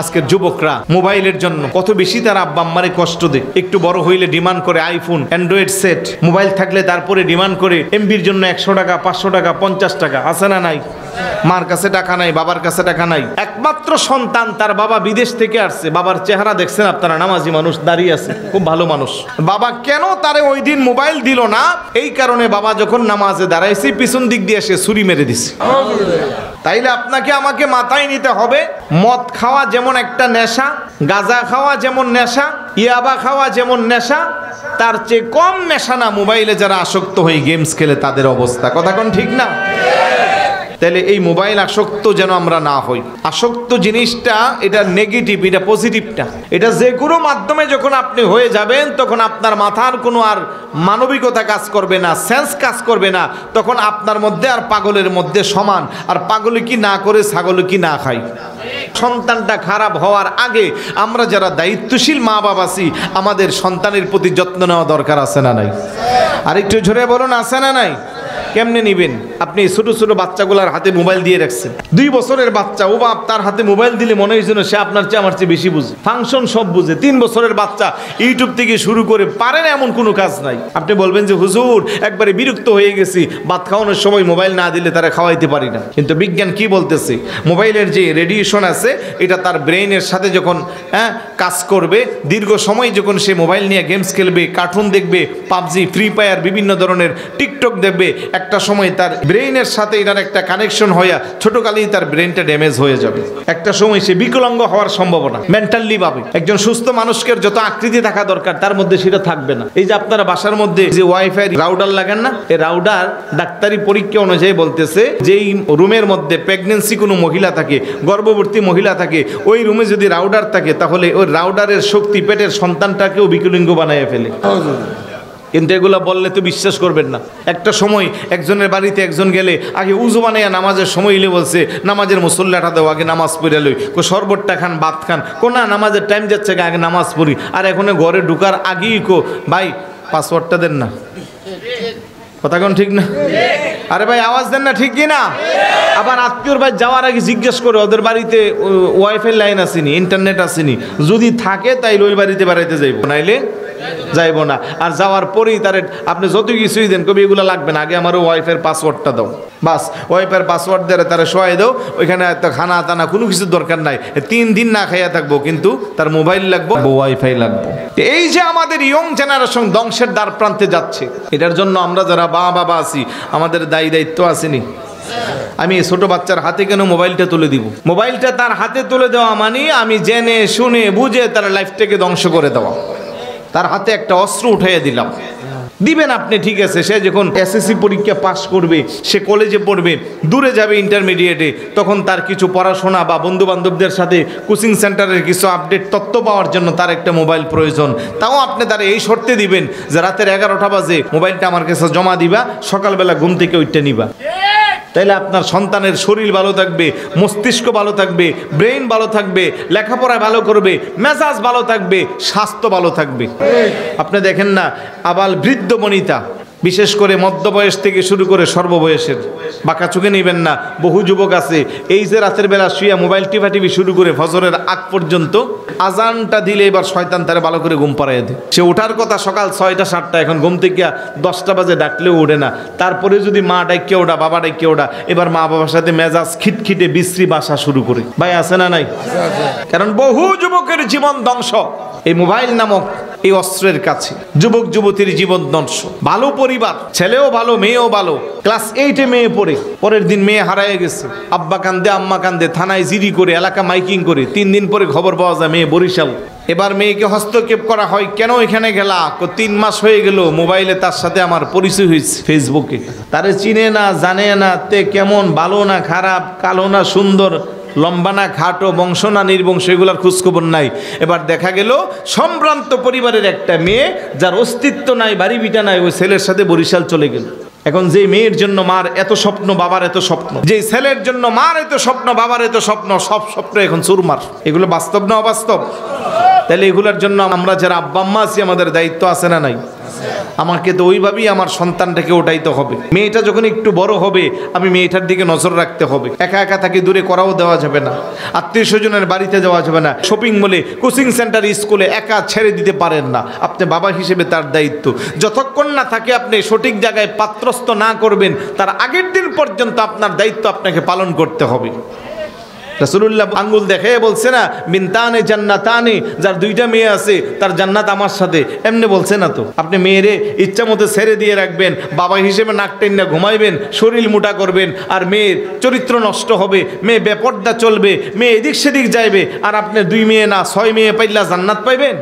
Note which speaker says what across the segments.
Speaker 1: আজকের যুবকরা মোবাইলের জন্য কত বেশি তার আব্বা আম্মারে কষ্ট দেয়। একটু বড় হইলে ডিমান্ড করে আইফোন, অ্যান্ড্রয়েড সেট, মোবাইল থাকলে তারপরে ডিমান্ড করে এমবির জন্য 100 টাকা, 500 টাকা, 50 টাকা। আছে না নাই? মার কাছে টাকা নাই, বাবার কাছে টাকা নাই। একমাত্র সন্তান, তার বাবা বিদেশ থেকে আসছে, বাবার চেহারা দেখছেন আপনারা, নামাজি মানুষ, দাঁড়িয়ে আছে, খুব ভালো মানুষ। বাবা কেন তারে ওই দিন মোবাইল দিল না? এই কারণে বাবা যখন নামাজে দাঁড়াইছে পিছন দিক দিয়ে সে ছুরি মেরে দিছে। তাইলে আপনাকে আমাকে মাথায় নিতে হবে, মদ খাওয়া যেমন একটা নেশা, গাঁজা খাওয়া যেমন নেশা, ইয়াবা খাওয়া যেমন নেশা, তার চেয়ে কম নেশা না মোবাইলে যারা আসক্ত হয়ে গেমস খেলে তাদের অবস্থা। কথা কোন ঠিক না? তাহলে এই মোবাইল আসক্ত যেন আমরা না হই। আসক্ত জিনিসটা এটা নেগেটিভ, এটা পজিটিভটা। এটা যে কোনো মাধ্যমে যখন আপনি হয়ে যাবেন তখন আপনার মাথার কোনো আর মানবিকতা কাজ করবে না, সেন্স কাজ করবে না। তখন আপনার মধ্যে আর পাগলের মধ্যে সমান। আর পাগলে কি না করে, ছাগলে কি না খায়। সন্তানটা খারাপ হওয়ার আগে আমরা যারা দায়িত্বশীল মা বাবা আছি, আমাদের সন্তানের প্রতি যত্ন নেওয়া দরকার আছে না নাই? আর একটু ঝরে বলুন, আছে না নাই? কেমনে নিবেন? আপনি ছোট ছোট বাচ্চাগুলার হাতে মোবাইল দিয়ে রাখছেন। 2 বছরের বাচ্চা, ও বাপ, তার হাতে মোবাইল দিলে মনে হয়েছিল সে আপনার চেয়ে আমার চেয়ে বেশি বুঝে, ফাংশন সব বুঝে। 3 বছরের বাচ্চা ইউটিউব থেকে শুরু করে পারে না এমন কোনো কাজ নাই। আপনি বলবেন যে হুজুর একবারে বিরক্ত হয়ে গেছি, ভাত খাওয়ানোর সময় মোবাইল না দিলে তারা খাওয়াইতে পারি না। কিন্তু বিজ্ঞান কি বলতেছে? মোবাইলের যে রেডিয়েশন আছে এটা তার ব্রেইনের সাথে যখন কাজ করবে, দীর্ঘ সময় যখন সে মোবাইল নিয়ে গেমস খেলবে, কার্টুন দেখবে, পাবজি, ফ্রি ফায়ার, বিভিন্ন ধরনের টিকটক দেখবে, একটা সময় তার ব্রেইনের সাথে এটার একটা কানেকশন হয়ে ছোটকালেই তার ব্রেইনটা ড্যামেজ হয়ে যাবে। একটা সময় সে বিকলাঙ্গ হওয়ার সম্ভাবনা মেন্টালি ভাবে। একজন সুস্থ মানুষকে যত আকৃতি থাকা দরকার তার মধ্যে সেটা থাকবে না। এই যে আপনারা বাসার মধ্যে যে ওয়াইফাই রাউটার লাগান না, এই রাউটার ডাক্তারি পরীক্ষা অনুযায়ী বলতেছে যে এই রুমের মধ্যে প্রেগনেন্সি কোনো মহিলা থাকে, গর্ভবতী মহিলা থাকে, ওই রুমে যদি রাউটার থাকে তাহলে ওই রাউটারের শক্তি পেটের সন্তানটাকেও বিকলাঙ্গ বানায় ফেলে। কিন্তু এগুলো বললে তো বিশ্বাস করবেন না। একটা সময় একজনের বাড়িতে একজন গেলে আগে উজু বানাইয়া নামাজের সময় এলে বলছে নামাজের মুসল্লাটা দাও, আগে নামাজ পড়ে লই। শরবতটা খান, ভাত খান। না, নামাজের টাইম যাচ্ছে, আগে নামাজ পড়ি। আর এখন ঘরে ঢুকার আগেই ভাই পাসওয়ার্ডটা দেন না। কথা কোন ঠিক না? আরে ভাই আওয়াজ দেন না, ঠিক কি না? আবার আত্মীয়র ভাই যাওয়ার আগে জিজ্ঞেস করে ওদের বাড়িতে ওয়াইফাই লাইন আসেনি, ইন্টারনেট আসেনি। যদি থাকে তাইলে ওই বাড়িতে বেড়াইতে যাইব, নাইলে যাইব না। আর যাওয়ার পরেই তার আপনি যত কিছুই দেন কবি এগুলো লাগবে না, আগে আমার ওয়াইফের পাসওয়ার্ডটা দাও। বাস ওয়াইফের পাসওয়ার্ড দিয়ে তারা শোয়াই দাও। ওইখানে এত খানা টানা কোনো কিছুর দরকার নাই। 3 দিন না খাইয়া থাকবো, কিন্তু তার মোবাইল লাগবো, ওয়াইফাই লাগবো। এই যে আমাদের ইয়ং জেনারেশন ধ্বংসের দ্বার প্রান্তে যাচ্ছে, এটার জন্য আমরা যারা বাবা আছি আমাদের দায়িত্ব আসেনি। আমি ছোট বাচ্চার হাতে কেন মোবাইলটা তুলে দিব? মোবাইলটা তার হাতে তুলে দেওয়া মানে আমি জেনে শুনে বুঝে তার লাইফটাকে ধ্বংস করে দেওয়া। তার হাতে একটা অস্ত্র উঠাইয়া দিলাম। দিবেন আপনি, ঠিক আছে, সে যখন এসএসসি পরীক্ষা পাশ করবে, সে কলেজে পড়বে, দূরে যাবে ইন্টারমিডিয়েটে, তখন তার কিছু পড়াশোনা বা বন্ধু বান্ধবদের সাথে কোচিং সেন্টারের কিছু আপডেট তথ্য পাওয়ার জন্য তার একটা মোবাইল প্রয়োজন। তাও আপনি তার এই শর্তে দিবেন যে রাতের 11টা বাজে মোবাইলটা আমার কাছে জমা দিবা, সকালবেলা ঘুম থেকে ওইটা নিবা। তাইলে আপনার সন্তানের শরীর ভালো থাকবে, মস্তিষ্ক ভালো থাকবে, ব্রেইন ভালো থাকবে, লেখাপড়া ভালো করবে, মেজাজ ভালো থাকবে, স্বাস্থ্য ভালো থাকবে। আপনি দেখেন না, আবাল বৃদ্ধ বনিতা, বিশেষ করে মধ্যবয়স থেকে শুরু করে সর্ববয়সের, বাঁকা চোখে নেবেন না। বহু যুবক আছে এই যে রাতের বেলা শুয়ে মোবাইল টিপি শুরু করে ফজরের আগ পর্যন্ত, আজানটা দিলে এবার শয়তান তারে ভালো করে ঘুম পাড়াইয়া দেয়। সে ওঠার কথা সকাল 6টা 7টা, এখন ঘুম থেকে 10টা বাজে ডাকলেও ওঠে না। তারপরে যদি মা ডাইকে ওঠা, বাবা ডাইকে ওঠা, এবার মা বাবার সাথে মেজাজ খিটখিটে বিশ্রী বাসা শুরু করে। ভাই আছে না নাই? কারণ বহু যুবকের জীবন ধ্বংস এই মোবাইল নামক এই অস্ত্রের কাছে। যুবক যুবতীর জীবন ধ্বংস। ভালো পরিবার, ছেলেও ভালো, মেয়েও ভালো। ক্লাস 8-এ মেয়ে পড়ে, পরের দিন মেয়ে হারায় গেছে। আব্বা কান্দে, আম্মা কান্দে, থানায় জিডি করে, এলাকা মাইকিং করে। 3 দিন পরে খবর পাওয়া যায় মেয়ে বরিশাল। এবার মেয়েকে হস্তক্ষেপ করা হয়, কেন এখানে গেলা? 3 মাস হয়ে গেল মোবাইলে তার সাথে আমার পরিচয় হয়েছে, ফেসবুকে। তারে চিনে না, জানে না, তে কেমন, ভালো না খারাপ, কালো না সুন্দর, লম্বা না খাটো, বংশ না নির্বংশ, এগুলোর খোঁজখবর নাই। এবার দেখা গেল সম্ভ্রান্ত পরিবারের একটা মেয়ে, যার অস্তিত্ব নাই, বাড়ি ভিটা নাই, ওই ছেলের সাথে বরিশাল চলে গেল। এখন যে মেয়ের জন্য মার এত স্বপ্ন, বাবার এত স্বপ্ন, যে ছেলের জন্য মার এত স্বপ্ন, বাবার এত স্বপ্ন, সব স্বপ্ন এখন চুরমার। এগুলো বাস্তব না অবাস্তব? তাহলে এগুলোর জন্য আমরা যারা আব্বা আম্মা আছি আমাদের দায়িত্ব আছে না নাই? আমাকে তো ওইভাবেই আমার সন্তানটাকে ওঠাইতে হবে। মেয়েটা যখন একটু বড় হবে আমি মেয়েটার দিকে নজর রাখতে হবে। একা একা তাকে দূরে করাও দেওয়া যাবে না, আত্মীয় স্বজনের বাড়িতে যাওয়া যাবে না, শপিং মলে, কোচিং সেন্টার, স্কুলে একা ছেড়ে দিতে পারেন না। আপনি বাবা হিসেবে তার দায়িত্ব, যতক্ষণ না থাকে আপনি সঠিক জায়গায় পাত্রস্থ না করবেন তার আগের দিন পর্যন্ত আপনার দায়িত্ব আপনাকে পালন করতে হবে। রাসূলুল্লাহ আঙ্গুল দেখে বলছে না, বিনতানে জান্নাতানে, যার দুইটা মেয়ে আছে তার জান্নাত আমার সাথে, এমনি বলছে না তো। আপনি মেয়েরে ইচ্ছা মতো ছেড়ে দিয়ে রাখবেন, বাবা হিসেবে নাক টেনে ঘুমাইবেন, শরীর মোটা করবেন, আর মেয়ের চরিত্র নষ্ট হবে, মেয়ে বেপর্দা চলবে, মেয়ে এদিক সেদিক যাইবে, আর আপনি 2 মেয়ে না 6 মেয়ে পাইলা জান্নাত পাইবেন?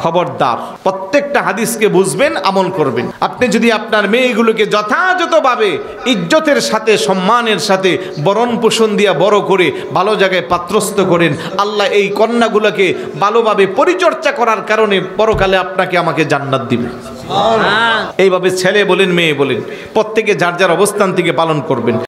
Speaker 1: খবরদার, প্রত্যেকটা হাদিসকে বুঝবেন, আমল করবেন। আপনি যদি আপনার মেয়েগুলোকে যথাযথভাবে ইজ্জতের সাথে, সম্মানের সাথে বরণ পোষণ দিয়া বড় করে ভালো জায়গায় পাত্রস্থ করেন, আল্লাহ এই কন্যাগুলোকে ভালোভাবে পরিচর্যা করার কারণে পরকালে আপনাকে আমাকে জান্নাত দিবে। এইভাবে ছেলে বলেন মেয়ে বলেন প্রত্যেকে যার যার অবস্থান থেকে পালন করবেন।